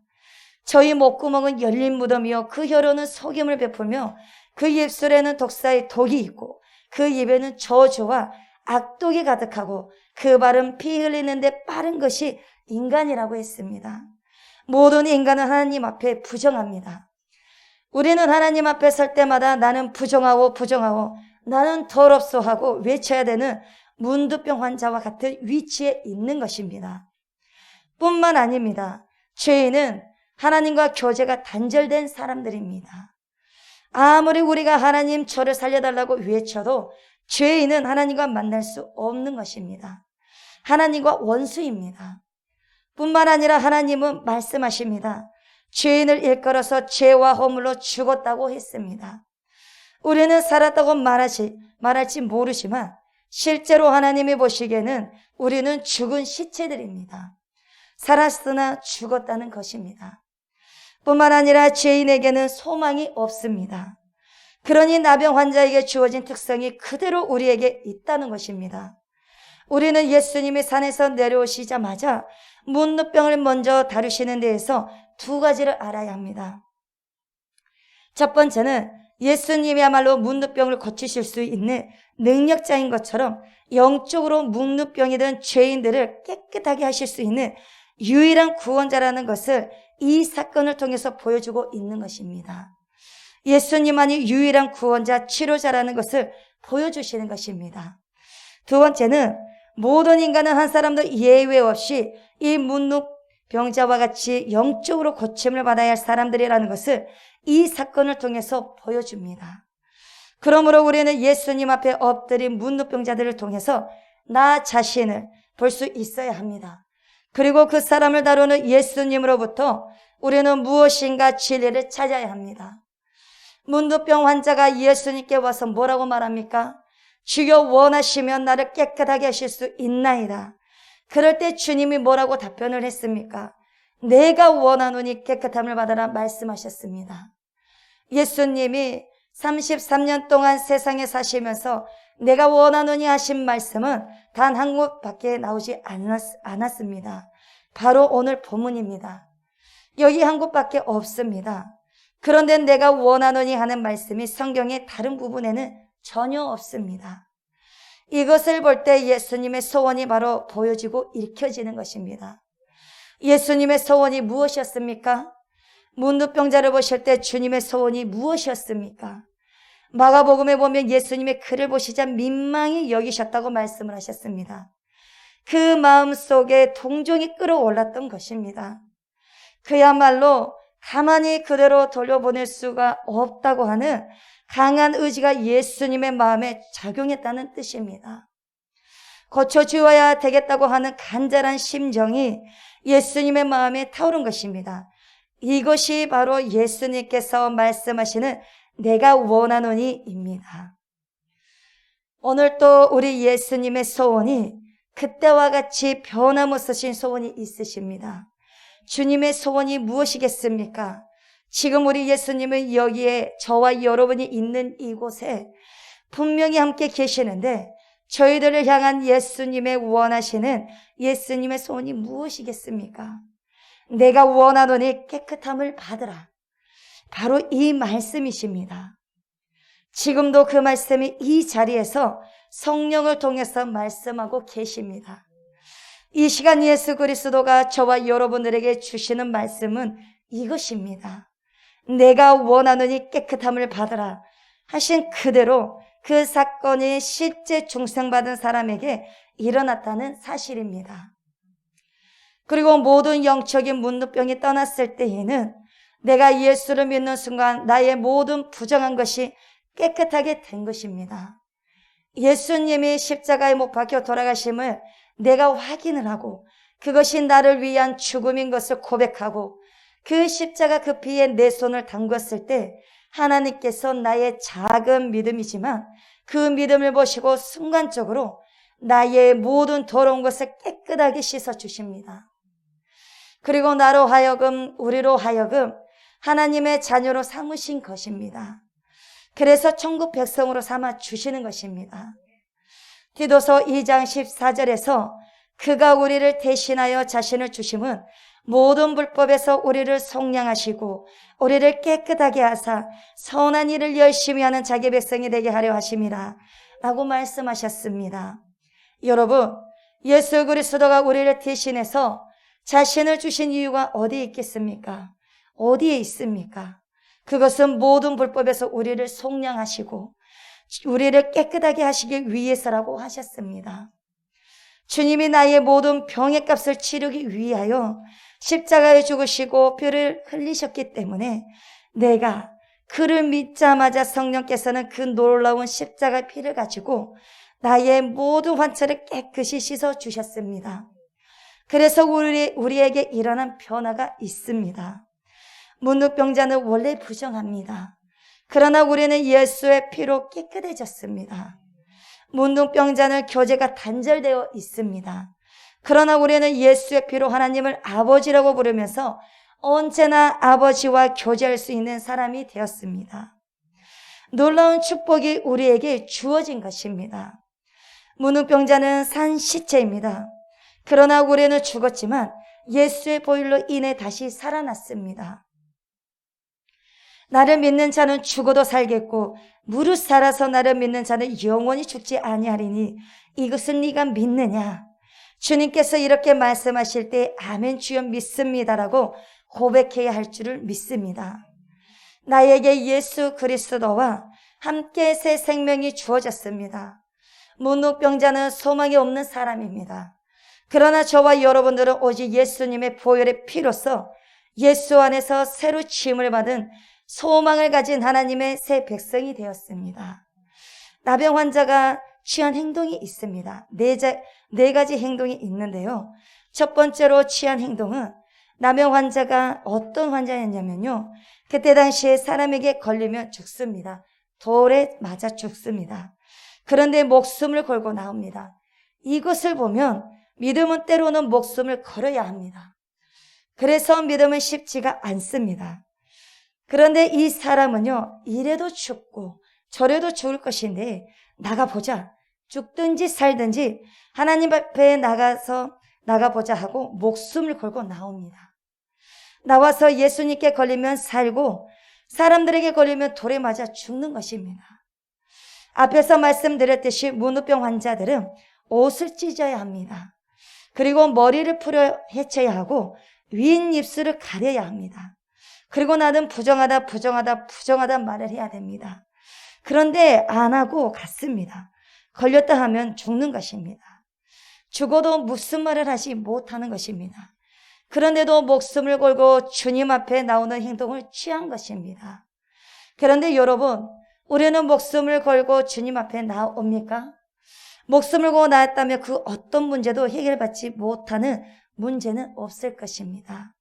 저희 목구멍은 열린 무덤이요, 그 혀로는 속임을 베풀며 그 입술에는 독사의 독이 있고 그 입에는 저주와 악독이 가득하고 그 발은 피 흘리는데 빠른 것이 인간이라고 했습니다. 모든 인간은 하나님 앞에 부정합니다. 우리는 하나님 앞에 설 때마다 나는 부정하고 나는 더럽소 하고 외쳐야 되는 문두병 환자와 같은 위치에 있는 것입니다. 뿐만 아닙니다. 죄인은 하나님과 교제가 단절된 사람들입니다. 아무리 우리가 하나님 저를 살려달라고 외쳐도 죄인은 하나님과 만날 수 없는 것입니다. 하나님과 원수입니다. 뿐만 아니라 하나님은 말씀하십니다. 죄인을 일컬어서 죄와 허물로 죽었다고 했습니다. 우리는 살았다고 말할지 모르지만 실제로 하나님이 보시기에는 우리는 죽은 시체들입니다. 살았으나 죽었다는 것입니다. 뿐만 아니라 죄인에게는 소망이 없습니다. 그러니 나병 환자에게 주어진 특성이 그대로 우리에게 있다는 것입니다. 우리는 예수님이 산에서 내려오시자마자 문무병을 먼저 다루시는 데에서 두 가지를 알아야 합니다. 첫 번째는 예수님이야말로 문무병을 고치실 수 있는 능력자인 것처럼 영적으로 문무병이든 죄인들을 깨끗하게 하실 수 있는 유일한 구원자라는 것을 이 사건을 통해서 보여주고 있는 것입니다. 예수님만이 유일한 구원자, 치료자라는 것을 보여주시는 것입니다. 두 번째는 모든 인간은 한 사람도 예외 없이 이 문무병자와 같이 영적으로 고침을 받아야 할 사람들이라는 것을 이 사건을 통해서 보여줍니다. 그러므로 우리는 예수님 앞에 엎드린 문무병자들을 통해서 나 자신을 볼 수 있어야 합니다. 그리고 그 사람을 다루는 예수님으로부터 우리는 무엇인가 진리를 찾아야 합니다. 문두병 환자가 예수님께 와서 뭐라고 말합니까? 주여 원하시면 나를 깨끗하게 하실 수 있나이다. 그럴 때 주님이 뭐라고 답변을 했습니까? 내가 원하노니 깨끗함을 받아라 말씀하셨습니다. 예수님이 33년 동안 세상에 사시면서 내가 원하노니 하신 말씀은 단 한 곳밖에 나오지 않았습니다. 바로 오늘 본문입니다. 여기 한 곳밖에 없습니다. 그런데 내가 원하노니 하는 말씀이 성경의 다른 부분에는 전혀 없습니다. 이것을 볼 때 예수님의 소원이 바로 보여지고 읽혀지는 것입니다. 예수님의 소원이 무엇이었습니까? 문둥병자를 보실 때 주님의 소원이 무엇이었습니까? 마가복음에 보면 예수님의 그를 보시자 민망히 여기셨다고 말씀을 하셨습니다. 그 마음속에 동정이 끌어올랐던 것입니다. 그야말로 가만히 그대로 돌려보낼 수가 없다고 하는 강한 의지가 예수님의 마음에 작용했다는 뜻입니다. 고쳐주어야 되겠다고 하는 간절한 심정이 예수님의 마음에 타오른 것입니다. 이것이 바로 예수님께서 말씀하시는 내가 원하노니입니다. 오늘 또 우리 예수님의 소원이 그때와 같이 변함없으신 소원이 있으십니다. 주님의 소원이 무엇이겠습니까? 지금 우리 예수님은 여기에 저와 여러분이 있는 이곳에 분명히 함께 계시는데 저희들을 향한 예수님의 원하시는 예수님의 소원이 무엇이겠습니까? 내가 원하노니 깨끗함을 받으라. 바로 이 말씀이십니다. 지금도 그 말씀이 이 자리에서 성령을 통해서 말씀하고 계십니다. 이 시간 예수 그리스도가 저와 여러분들에게 주시는 말씀은 이것입니다. 내가 원하노니 깨끗함을 받으라 하신 그대로 그 사건이 실제 중생받은 사람에게 일어났다는 사실입니다. 그리고 모든 영적인 문둥병이 떠났을 때에는 내가 예수를 믿는 순간 나의 모든 부정한 것이 깨끗하게 된 것입니다. 예수님이 십자가에 못 박혀 돌아가심을 내가 확인을 하고 그것이 나를 위한 죽음인 것을 고백하고 그 십자가 그 피에 내 손을 담궜을 때 하나님께서 나의 작은 믿음이지만 그 믿음을 보시고 순간적으로 나의 모든 더러운 것을 깨끗하게 씻어주십니다. 그리고 나로 하여금 우리로 하여금 하나님의 자녀로 삼으신 것입니다. 그래서 천국 백성으로 삼아 주시는 것입니다. 디도서 2장 14절에서 그가 우리를 대신하여 자신을 주심은 모든 불법에서 우리를 속량하시고 우리를 깨끗하게 하사 선한 일을 열심히 하는 자기 백성이 되게 하려 하심이라 라고 말씀하셨습니다. 여러분, 예수 그리스도가 우리를 대신해서 자신을 주신 이유가 어디에 있겠습니까? 어디에 있습니까? 그것은 모든 불법에서 우리를 속량하시고 우리를 깨끗하게 하시기 위해서라고 하셨습니다. 주님이 나의 모든 병의 값을 치르기 위하여 십자가에 죽으시고 피를 흘리셨기 때문에 내가 그를 믿자마자 성령께서는 그 놀라운 십자가 피를 가지고 나의 모든 환처를 깨끗이 씻어주셨습니다. 그래서 우리에게 일어난 변화가 있습니다. 문둥병자는 원래 부정합니다. 그러나 우리는 예수의 피로 깨끗해졌습니다. 문둥병자는 교제가 단절되어 있습니다. 그러나 우리는 예수의 피로 하나님을 아버지라고 부르면서 언제나 아버지와 교제할 수 있는 사람이 되었습니다. 놀라운 축복이 우리에게 주어진 것입니다. 문둥병자는 산 시체입니다. 그러나 우리는 죽었지만 예수의 보혈로 인해 다시 살아났습니다. 나를 믿는 자는 죽어도 살겠고 무릇 살아서 나를 믿는 자는 영원히 죽지 아니하리니 이것은 네가 믿느냐? 주님께서 이렇게 말씀하실 때 아멘 주여 믿습니다라고 고백해야 할 줄을 믿습니다. 나에게 예수 그리스도와 함께 새 생명이 주어졌습니다. 문둥병자는 소망이 없는 사람입니다. 그러나 저와 여러분들은 오직 예수님의 보혈의 피로써 예수 안에서 새로 지음을 받은 소망을 가진 하나님의 새 백성이 되었습니다. 나병 환자가 취한 행동이 있습니다. 네 가지 행동이 있는데요. 첫 번째로 취한 행동은 나병 환자가 어떤 환자였냐면요. 그때 당시에 사람에게 걸리면 죽습니다. 돌에 맞아 죽습니다. 그런데 목숨을 걸고 나옵니다. 이것을 보면 믿음은 때로는 목숨을 걸어야 합니다. 그래서 믿음은 쉽지가 않습니다. 그런데 이 사람은요, 이래도 죽고 저래도 죽을 것인데 나가보자. 죽든지 살든지 하나님 앞에 나가보자 하고 목숨을 걸고 나옵니다. 나와서 예수님께 걸리면 살고 사람들에게 걸리면 돌에 맞아 죽는 것입니다. 앞에서 말씀드렸듯이 문우병 환자들은 옷을 찢어야 합니다. 그리고 머리를 풀어 헤쳐야 하고 윗입술을 가려야 합니다. 그리고 나는 부정하다 말을 해야 됩니다. 그런데 안 하고 갔습니다. 걸렸다 하면 죽는 것입니다. 죽어도 무슨 말을 하지 못하는 것입니다. 그런데도 목숨을 걸고 주님 앞에 나오는 행동을 취한 것입니다. 그런데 여러분, 우리는 목숨을 걸고 주님 앞에 나옵니까? 목숨을 걸고 나왔다면 그 어떤 문제도 해결받지 못하는 문제는 없을 것입니다.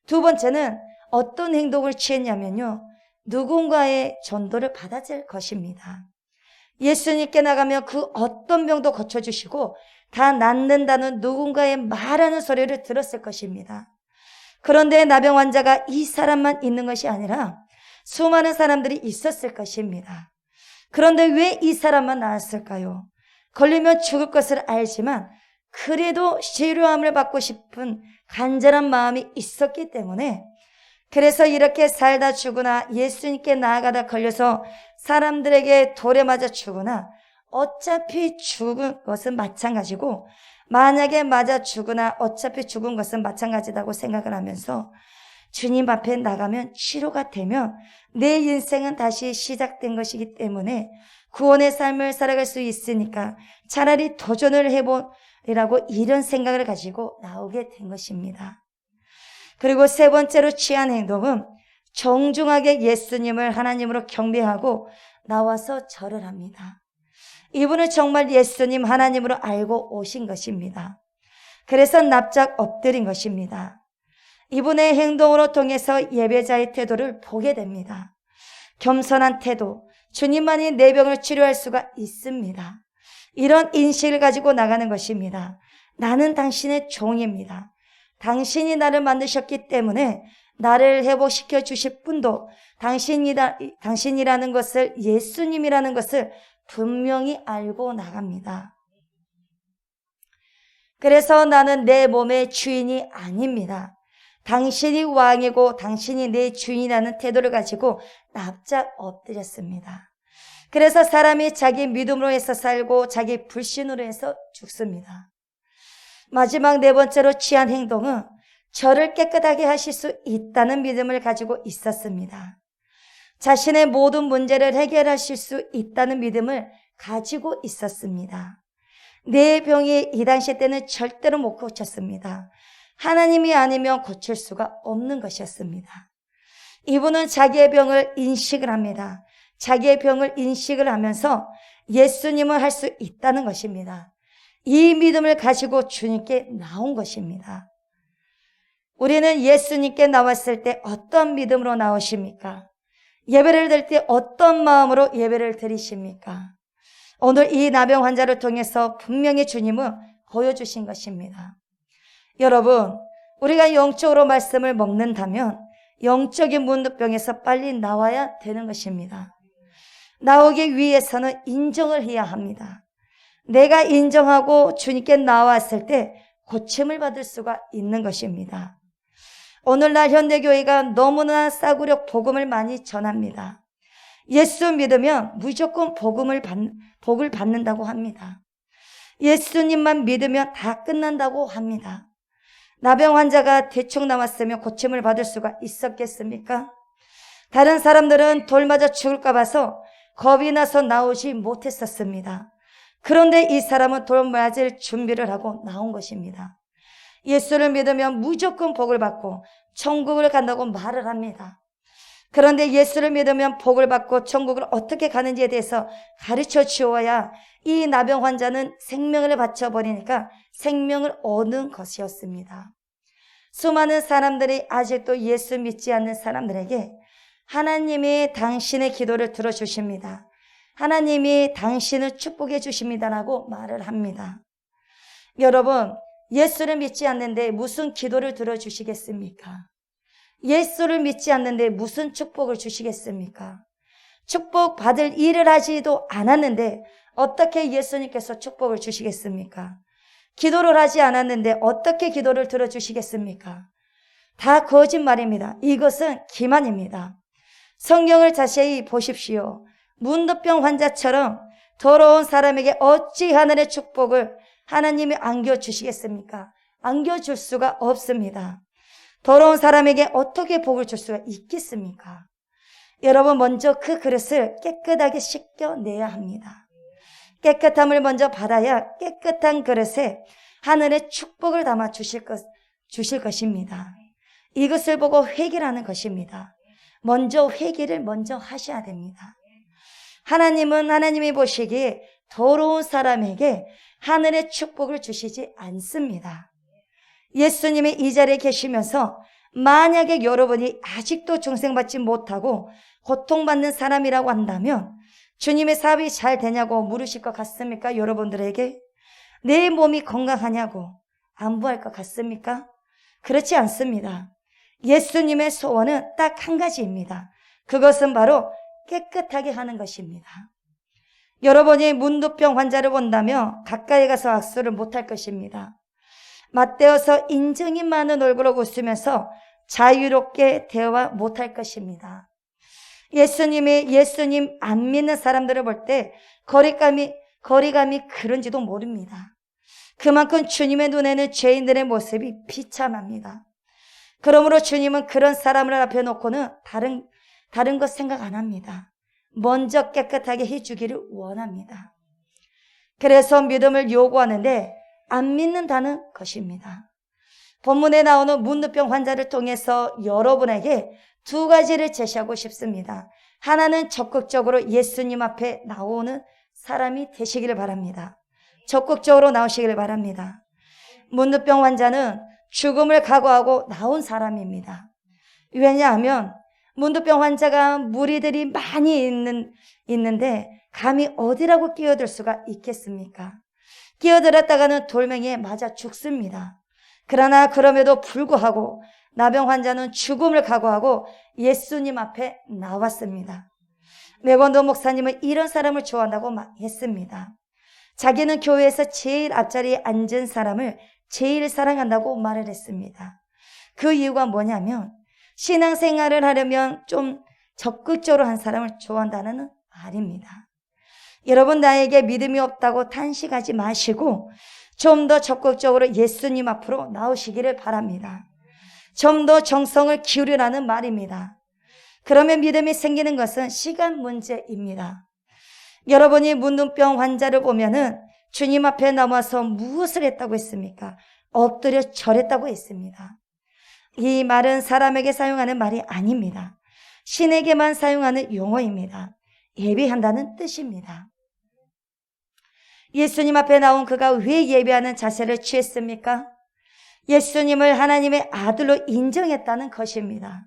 두 번째는 어떤 행동을 취했냐면요, 누군가의 전도를 받아줄 것입니다. 예수님께 나가면 그 어떤 병도 고쳐주시고 다 낫는다는 누군가의 말하는 소리를 들었을 것입니다. 그런데 나병 환자가 이 사람만 있는 것이 아니라 수많은 사람들이 있었을 것입니다. 그런데 왜 이 사람만 나았을까요? 걸리면 죽을 것을 알지만 그래도 치료함을 받고 싶은 간절한 마음이 있었기 때문에, 그래서 이렇게 살다 죽으나 예수님께 나아가다 걸려서 사람들에게 돌에 맞아 죽으나 어차피 죽은 것은 마찬가지고, 만약에 맞아 죽으나 어차피 죽은 것은 마찬가지라고 생각을 하면서 주님 앞에 나가면 치료가 되면 내 인생은 다시 시작된 것이기 때문에 구원의 삶을 살아갈 수 있으니까 차라리 도전을 해보리라고 이런 생각을 가지고 나오게 된 것입니다. 그리고 세 번째로 취한 행동은 정중하게 예수님을 하나님으로 경배하고 나와서 절을 합니다. 이분은 정말 예수님 하나님으로 알고 오신 것입니다. 그래서 납작 엎드린 것입니다. 이분의 행동으로 통해서 예배자의 태도를 보게 됩니다. 겸손한 태도, 주님만이 내 병을 치료할 수가 있습니다. 이런 인식을 가지고 나가는 것입니다. 나는 당신의 종입니다. 당신이 나를 만드셨기 때문에 나를 회복시켜 주실 분도 당신이라는 것을, 예수님이라는 것을 분명히 알고 나갑니다. 그래서 나는 내 몸의 주인이 아닙니다. 당신이 왕이고 당신이 내 주인이라는 태도를 가지고 납작 엎드렸습니다. 그래서 사람이 자기 믿음으로 해서 살고 자기 불신으로 해서 죽습니다. 마지막 네 번째로 취한 행동은 저를 깨끗하게 하실 수 있다는 믿음을 가지고 있었습니다. 자신의 모든 문제를 해결하실 수 있다는 믿음을 가지고 있었습니다. 내 병이 이 당시 때는 절대로 못 고쳤습니다. 하나님이 아니면 고칠 수가 없는 것이었습니다. 이분은 자기의 병을 인식을 합니다. 자기의 병을 인식을 하면서 예수님을 할 수 있다는 것입니다. 이 믿음을 가지고 주님께 나온 것입니다. 우리는 예수님께 나왔을 때 어떤 믿음으로 나오십니까? 예배를 드릴 때 어떤 마음으로 예배를 드리십니까? 오늘 이 나병 환자를 통해서 분명히 주님은 보여주신 것입니다. 여러분, 우리가 영적으로 말씀을 먹는다면 영적인 문둥병에서 빨리 나와야 되는 것입니다. 나오기 위해서는 인정을 해야 합니다. 내가 인정하고 주님께 나왔을 때 고침을 받을 수가 있는 것입니다. 오늘날 현대교회가 너무나 싸구려 복음을 많이 전합니다. 예수 믿으면 무조건 복을 받는다고 합니다. 예수님만 믿으면 다 끝난다고 합니다. 나병 환자가 대충 나왔으면 고침을 받을 수가 있었겠습니까? 다른 사람들은 돌 맞아 죽을까 봐서 겁이 나서 나오지 못했었습니다. 그런데 이 사람은 돌 맞을 준비를 하고 나온 것입니다. 예수를 믿으면 무조건 복을 받고 천국을 간다고 말을 합니다. 그런데 예수를 믿으면 복을 받고 천국을 어떻게 가는지에 대해서 가르쳐 주어야 이 나병 환자는 생명을 바쳐버리니까 생명을 얻는 것이었습니다. 수많은 사람들이 아직도 예수 믿지 않는 사람들에게 하나님이 당신의 기도를 들어주십니다. 하나님이 당신을 축복해 주십니다라고 말을 합니다. 여러분, 예수를 믿지 않는데 무슨 기도를 들어주시겠습니까? 예수를 믿지 않는데 무슨 축복을 주시겠습니까? 축복 받을 일을 하지도 않았는데 어떻게 예수님께서 축복을 주시겠습니까? 기도를 하지 않았는데 어떻게 기도를 들어주시겠습니까? 다 거짓말입니다. 이것은 기만입니다. 성경을 자세히 보십시오. 문도병 환자처럼 더러운 사람에게 어찌 하늘의 축복을 하나님이 안겨주시겠습니까? 안겨줄 수가 없습니다. 더러운 사람에게 어떻게 복을 줄 수가 있겠습니까? 여러분, 먼저 그 그릇을 깨끗하게 씻겨내야 합니다. 깨끗함을 먼저 받아야 깨끗한 그릇에 하늘의 축복을 담아 주실 것입니다. 이것을 보고 회개를 하는 것입니다. 먼저 회개를 먼저 하셔야 됩니다. 하나님은 하나님이 보시기에 더러운 사람에게 하늘의 축복을 주시지 않습니다. 예수님이 이 자리에 계시면서 만약에 여러분이 아직도 중생받지 못하고 고통받는 사람이라고 한다면 주님의 사업이 잘 되냐고 물으실 것 같습니까? 여러분들에게 내 몸이 건강하냐고 안부할 것 같습니까? 그렇지 않습니다. 예수님의 소원은 딱 한 가지입니다. 그것은 바로 깨끗하게 하는 것입니다. 여러분이 문도병 환자를 본다며 가까이 가서 악수를 못할 것입니다. 맞대어서 인정이 많은 얼굴로 웃으면서 자유롭게 대화 못할 것입니다. 예수님 안 믿는 사람들을 볼 때 거리감이 그런지도 모릅니다. 그만큼 주님의 눈에는 죄인들의 모습이 비참합니다. 그러므로 주님은 그런 사람을 앞에 놓고는 다른 것 생각 안 합니다. 먼저 깨끗하게 해주기를 원합니다. 그래서 믿음을 요구하는데 안 믿는다는 것입니다. 본문에 나오는 문도병 환자를 통해서 여러분에게 두 가지를 제시하고 싶습니다. 하나는 적극적으로 예수님 앞에 나오는 사람이 되시기를 바랍니다. 적극적으로 나오시기를 바랍니다. 문도병 환자는 죽음을 각오하고 나온 사람입니다. 왜냐하면 문도병 환자가 무리들이 많이 있는데 감히 어디라고 끼어들 수가 있겠습니까? 끼어들었다가는 돌멩이에 맞아 죽습니다. 그러나 그럼에도 불구하고 나병 환자는 죽음을 각오하고 예수님 앞에 나왔습니다. 맥원도 목사님은 이런 사람을 좋아한다고 했습니다. 자기는 교회에서 제일 앞자리에 앉은 사람을 제일 사랑한다고 말을 했습니다. 그 이유가 뭐냐면 신앙생활을 하려면 좀 적극적으로 한 사람을 좋아한다는 말입니다. 여러분, 나에게 믿음이 없다고 탄식하지 마시고 좀 더 적극적으로 예수님 앞으로 나오시기를 바랍니다. 좀 더 정성을 기울이라는 말입니다. 그러면 믿음이 생기는 것은 시간 문제입니다. 여러분이 문둥병 환자를 보면은 주님 앞에 나와서 무엇을 했다고 했습니까? 엎드려 절했다고 했습니다. 이 말은 사람에게 사용하는 말이 아닙니다. 신에게만 사용하는 용어입니다. 예배한다는 뜻입니다. 예수님 앞에 나온 그가 왜 예배하는 자세를 취했습니까? 예수님을 하나님의 아들로 인정했다는 것입니다.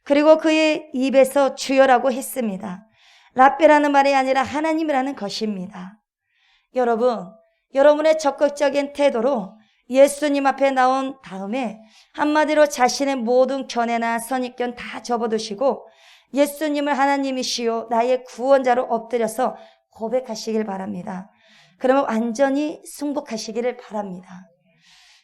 그리고 그의 입에서 주여라고 했습니다. 라베라는 말이 아니라 하나님이라는 것입니다. 여러분의 적극적인 태도로 예수님 앞에 나온 다음에 한마디로 자신의 모든 견해나 선입견 다 접어두시고 예수님을 하나님이시요 나의 구원자로 엎드려서 고백하시길 바랍니다. 그러면 완전히 승복하시기를 바랍니다.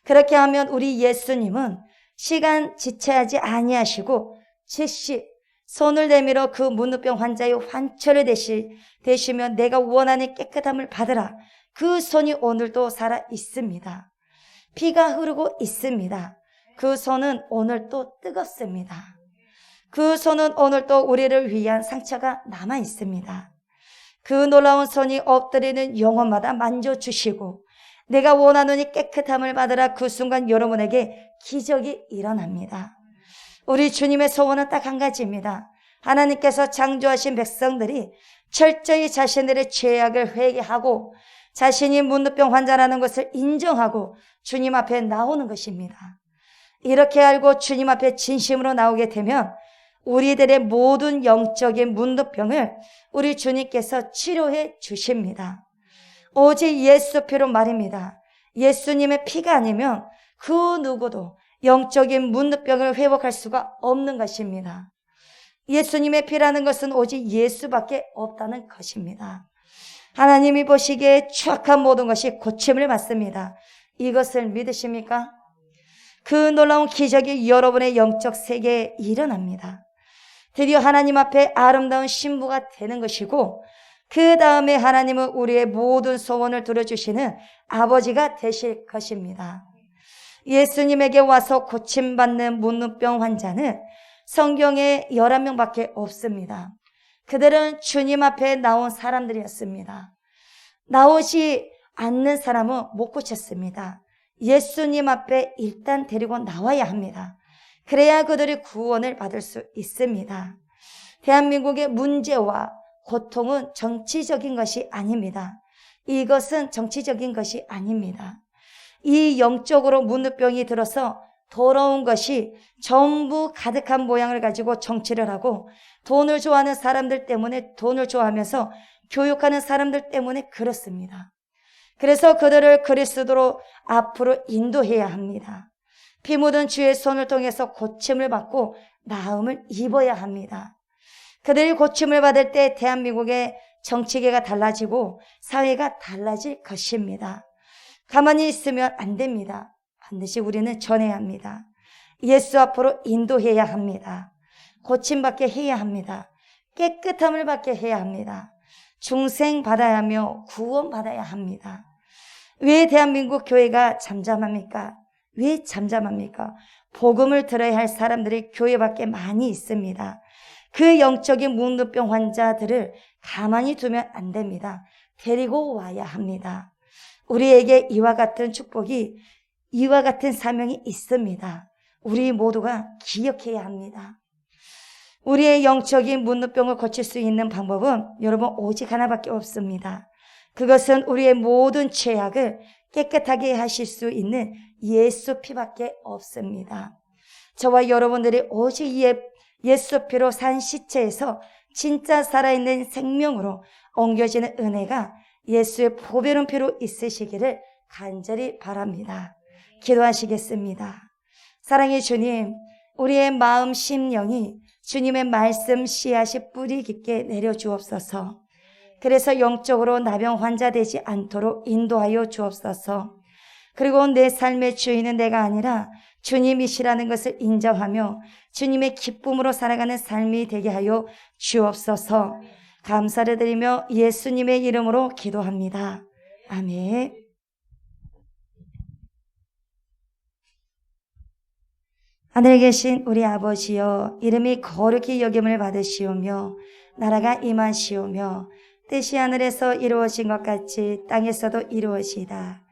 그렇게 하면 우리 예수님은 시간 지체하지 아니하시고 즉시 손을 내밀어 그 문우병 환자의 환철을 대시면 내가 원하는 깨끗함을 받으라. 그 손이 오늘도 살아 있습니다. 피가 흐르고 있습니다. 그 손은 오늘도 뜨겁습니다. 그 손은 오늘도 우리를 위한 상처가 남아 있습니다. 그 놀라운 손이 엎드리는 영혼마다 만져주시고 내가 원하노니 깨끗함을 받으라. 그 순간 여러분에게 기적이 일어납니다. 우리 주님의 소원은 딱 한 가지입니다. 하나님께서 창조하신 백성들이 철저히 자신들의 죄악을 회개하고 자신이 문우병 환자라는 것을 인정하고 주님 앞에 나오는 것입니다. 이렇게 알고 주님 앞에 진심으로 나오게 되면 우리들의 모든 영적인 문두병을 우리 주님께서 치료해 주십니다. 오직 예수 피로 말입니다. 예수님의 피가 아니면 그 누구도 영적인 문두병을 회복할 수가 없는 것입니다. 예수님의 피라는 것은 오직 예수밖에 없다는 것입니다. 하나님이 보시기에 추악한 모든 것이 고침을 받습니다. 이것을 믿으십니까? 그 놀라운 기적이 여러분의 영적 세계에 일어납니다. 드디어 하나님 앞에 아름다운 신부가 되는 것이고, 그 다음에 하나님은 우리의 모든 소원을 들어주시는 아버지가 되실 것입니다. 예수님에게 와서 고침받는 문둥병 환자는 성경에 11명밖에 없습니다. 그들은 주님 앞에 나온 사람들이었습니다. 나오지 않는 사람은 못 고쳤습니다. 예수님 앞에 일단 데리고 나와야 합니다. 그래야 그들이 구원을 받을 수 있습니다. 대한민국의 문제와 고통은 정치적인 것이 아닙니다. 이것은 정치적인 것이 아닙니다. 이 영적으로 문둥병이 들어서 더러운 것이 전부 가득한 모양을 가지고 정치를 하고, 돈을 좋아하는 사람들 때문에 돈을 좋아하면서 교육하는 사람들 때문에 그렇습니다. 그래서 그들을 그리스도로 앞으로 인도해야 합니다. 피 묻은 주의 손을 통해서 고침을 받고 나음을 입어야 합니다. 그들이 고침을 받을 때 대한민국의 정치계가 달라지고 사회가 달라질 것입니다. 가만히 있으면 안 됩니다. 반드시 우리는 전해야 합니다. 예수 앞으로 인도해야 합니다. 고침받게 해야 합니다. 깨끗함을 받게 해야 합니다. 중생받아야 하며 구원받아야 합니다. 왜 대한민국 교회가 잠잠합니까? 왜 잠잠합니까? 복음을 들어야 할 사람들이 교회 밖에 많이 있습니다. 그 영적인 문둥병 환자들을 가만히 두면 안 됩니다. 데리고 와야 합니다. 우리에게 이와 같은 축복이, 이와 같은 사명이 있습니다. 우리 모두가 기억해야 합니다. 우리의 영적인 문둥병을 고칠 수 있는 방법은 여러분 오직 하나밖에 없습니다. 그것은 우리의 모든 죄악을 깨끗하게 하실 수 있는 예수 피밖에 없습니다. 저와 여러분들이 오직 예수 피로 산 시체에서 진짜 살아있는 생명으로 옮겨지는 은혜가 예수의 보배로운 피로 있으시기를 간절히 바랍니다. 기도하시겠습니다. 사랑의 주님, 우리의 마음 심령이 주님의 말씀 씨앗이 뿌리 깊게 내려 주옵소서. 그래서 영적으로 나병 환자 되지 않도록 인도하여 주옵소서. 그리고 내 삶의 주인은 내가 아니라 주님이시라는 것을 인정하며 주님의 기쁨으로 살아가는 삶이 되게 하여 주옵소서. 감사를 드리며 예수님의 이름으로 기도합니다. 아멘. 하늘에 계신 우리 아버지여, 이름이 거룩히 여김을 받으시오며 나라가 임하시오며 뜻이 하늘에서 이루어진 것 같이 땅에서도 이루어지이다.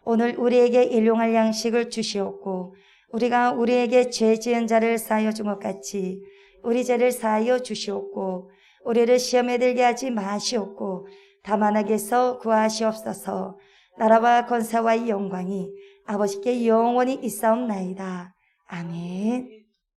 오늘 우리에게 일용할 양식을 주시옵고 우리가 우리에게 죄 지은 자를 사하여 준 것 같이 우리 죄를 사하여 주시옵고 우리를 시험에 들게 하지 마시옵고 다만 악에서 구하시옵소서. 나라와 권세와 영광이 아버지께 영원히 있사옵나이다. 아멘.